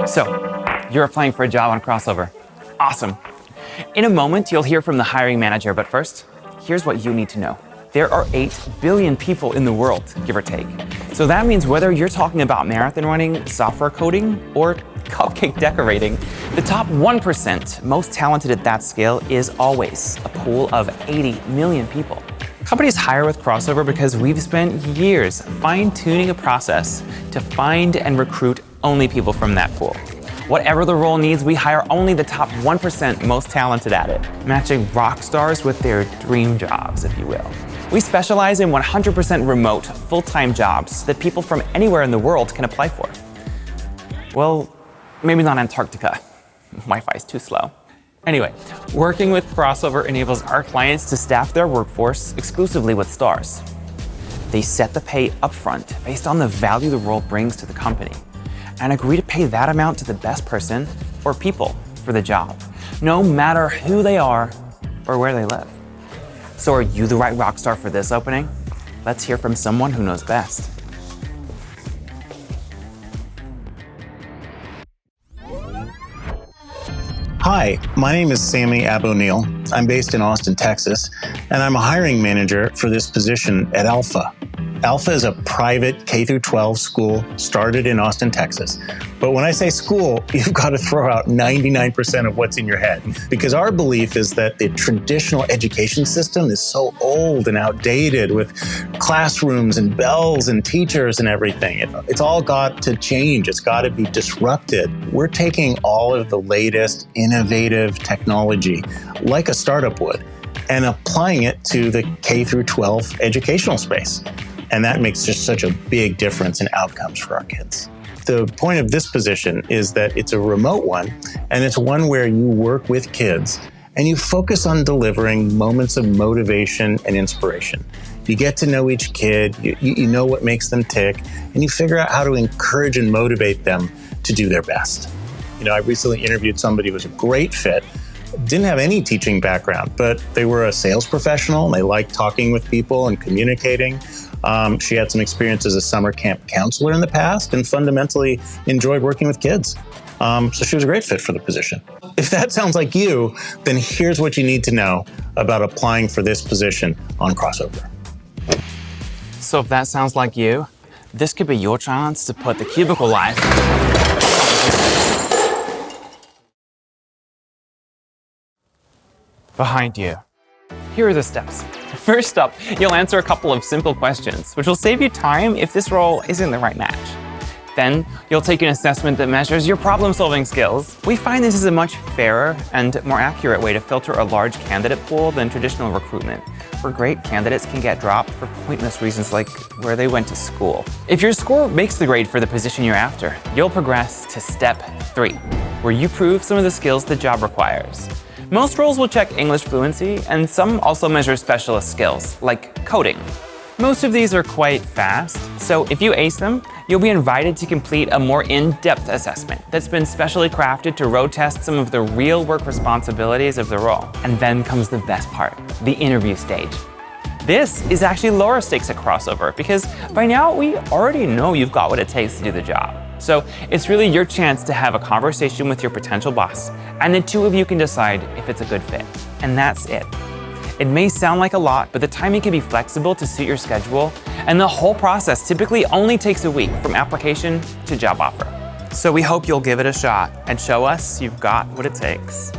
So, you're applying for a job on Crossover. Awesome. In a moment, you'll hear from the hiring manager, but first, here's what you need to know. There are 8 billion people in the world, give or take. So that means whether you're talking about marathon running, software coding, or cupcake decorating, the top 1% most talented at that scale is always a pool of 80 million people. Companies hire with Crossover because we've spent years fine-tuning a process to find and recruit only people from that pool. Whatever the role needs, we hire only the top 1% most talented at it, matching rock stars with their dream jobs, if you will. We specialize in 100% remote, full-time jobs that people from anywhere in the world can apply for. Well, maybe not Antarctica. Wi-Fi is too slow. Anyway, working with Crossover enables our clients to staff their workforce exclusively with stars. They set the pay upfront based on the value the role brings to the company, and agree to pay that amount to the best person or people for the job, no matter who they are or where they live. So are you the right rock star for this opening? Let's hear from someone who knows best. Hi, my name is Sammy Aboneel. I'm based in Austin, Texas, and I'm a hiring manager for this position at Alpha. Alpha is a private K-12 school started in Austin, Texas. But when I say school, you've got to throw out 99% of what's in your head. Because our belief is that the traditional education system is so old and outdated with classrooms and bells and teachers and everything. It's all got to change. It's got to be disrupted. We're taking all of the latest innovative technology, like a startup would, and applying it to the K-12 educational space. And that makes just such a big difference in outcomes for our kids. The point of this position is that it's a remote one, and it's one where you work with kids and you focus on delivering moments of motivation and inspiration. You get to know each kid, you know what makes them tick, and you figure out how to encourage and motivate them to do their best. I recently interviewed somebody who was a great fit, didn't have any teaching background, but they were a sales professional and they liked talking with people and communicating. She had some experience as a summer camp counselor in the past and fundamentally enjoyed working with kids. So she was a great fit for the position. If that sounds like you, then here's what you need to know about applying for this position on Crossover. So if that sounds like you, this could be your chance to put the cubicle life behind you. Here are the steps. First up, you'll answer a couple of simple questions, which will save you time if this role isn't the right match. Then, you'll take an assessment that measures your problem-solving skills. We find this is a much fairer and more accurate way to filter a large candidate pool than traditional recruitment, where great candidates can get dropped for pointless reasons like where they went to school. If your score makes the grade for the position you're after, you'll progress to step 3, where you prove some of the skills the job requires. Most roles will check English fluency, and some also measure specialist skills, like coding. Most of these are quite fast, so if you ace them, you'll be invited to complete a more in-depth assessment that's been specially crafted to road test some of the real work responsibilities of the role. And then comes the best part, the interview stage. This is actually lower stakes at Crossover, because by now we already know you've got what it takes to do the job. So it's really your chance to have a conversation with your potential boss, and the two of you can decide if it's a good fit. And that's it. It may sound like a lot, but the timing can be flexible to suit your schedule, and the whole process typically only takes a week from application to job offer. So we hope you'll give it a shot and show us you've got what it takes.